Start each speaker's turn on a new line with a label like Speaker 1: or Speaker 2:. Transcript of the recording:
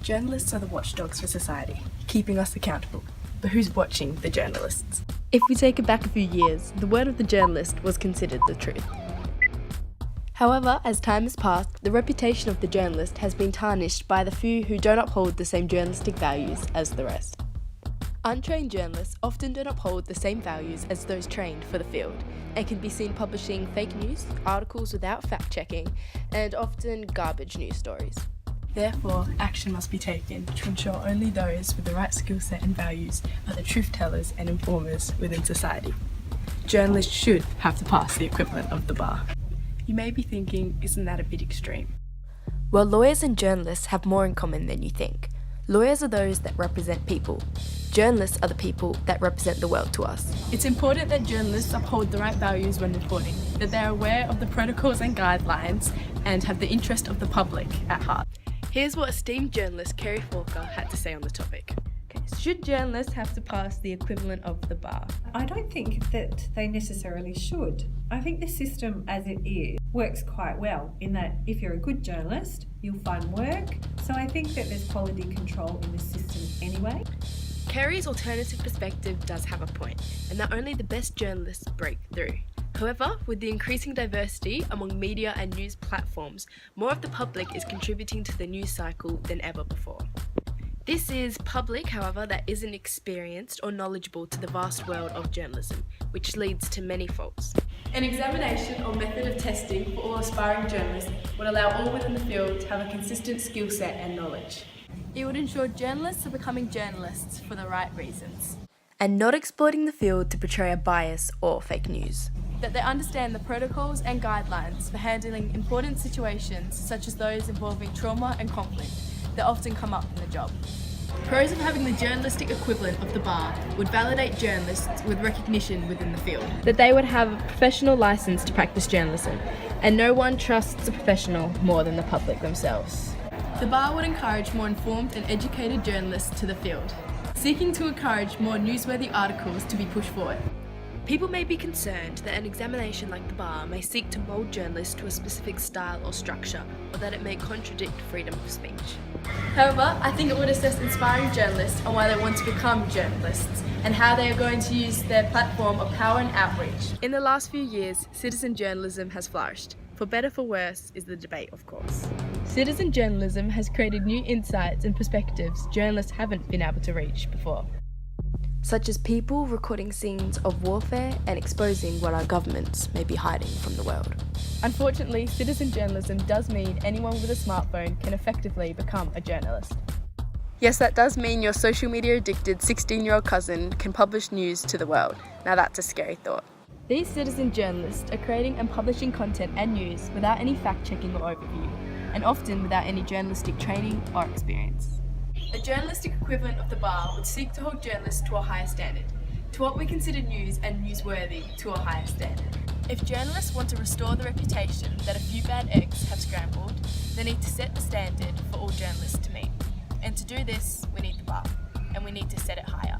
Speaker 1: Journalists are the watchdogs for society, keeping us accountable. But who's watching the journalists?
Speaker 2: If we take it back a few years, the word of the journalist was considered the truth. However, as time has passed, the reputation of the journalist has been tarnished by the few who don't uphold the same journalistic values as the rest. Untrained journalists often don't uphold the same values as those trained for the field, and can be seen publishing fake news, articles without fact-checking, and often garbage news stories.
Speaker 1: Therefore, action must be taken to ensure only those with the right skill set and values are the truth tellers and informers within society. Journalists should have to pass the equivalent of the bar. You may be thinking, isn't that a bit extreme?
Speaker 2: Well, lawyers and journalists have more in common than you think. Lawyers are those that represent people. Journalists are the people that represent the world to us.
Speaker 1: It's important that journalists uphold the right values when reporting, that they are aware of the protocols and guidelines, and have the interest of the public at heart.
Speaker 2: Here's what esteemed journalist Kerry Falker had to say on the topic. Should journalists have to pass the equivalent of the bar?
Speaker 3: I don't think that they necessarily should. I think the system as it is works quite well in that if you're a good journalist, you'll find work. So I think that there's quality control in the system anyway.
Speaker 2: Kerry's alternative perspective does have a point, and that only the best journalists break through. However, with the increasing diversity among media and news platforms, more of the public is contributing to the news cycle than ever before. This is public, however, that isn't experienced or knowledgeable to the vast world of journalism, which leads to many faults.
Speaker 1: An examination or method of testing for all aspiring journalists would allow all within the field to have a consistent skill set and knowledge.
Speaker 2: It would ensure journalists are becoming journalists for the right reasons, and not exploiting the field to portray a bias or fake news.
Speaker 1: That they understand the protocols and guidelines for handling important situations such as those involving trauma and conflict that often come up in the job. Pros of having the journalistic equivalent of the bar would validate journalists with recognition within the field.
Speaker 2: That they would have a professional license to practice journalism, and no one trusts a professional more than the public themselves.
Speaker 1: The bar would encourage more informed and educated journalists to the field, seeking to encourage more newsworthy articles to be pushed forward.
Speaker 2: People may be concerned that an examination like the bar may seek to mould journalists to a specific style or structure, or that it may contradict freedom of speech.
Speaker 1: However, I think it would assess inspiring journalists on why they want to become journalists and how they are going to use their platform of power and outreach.
Speaker 2: In the last few years, citizen journalism has flourished. For better, for worse, is the debate, of course. Citizen journalism has created new insights and perspectives journalists haven't been able to reach before, such as people recording scenes of warfare and exposing what our governments may be hiding from the world.
Speaker 1: Unfortunately, citizen journalism does mean anyone with a smartphone can effectively become a journalist.
Speaker 2: Yes, that does mean your social media addicted 16-year-old cousin can publish news to the world. Now that's a scary thought.
Speaker 1: These citizen journalists are creating and publishing content and news without any fact-checking or overview, and often without any journalistic training or experience. A journalistic equivalent of the bar would seek to hold journalists to a higher standard, to what we consider news and newsworthy to a higher standard. If journalists want to restore the reputation that a few bad eggs have scrambled, they need to set the standard for all journalists to meet. And to do this, we need the bar, and we need to set it higher.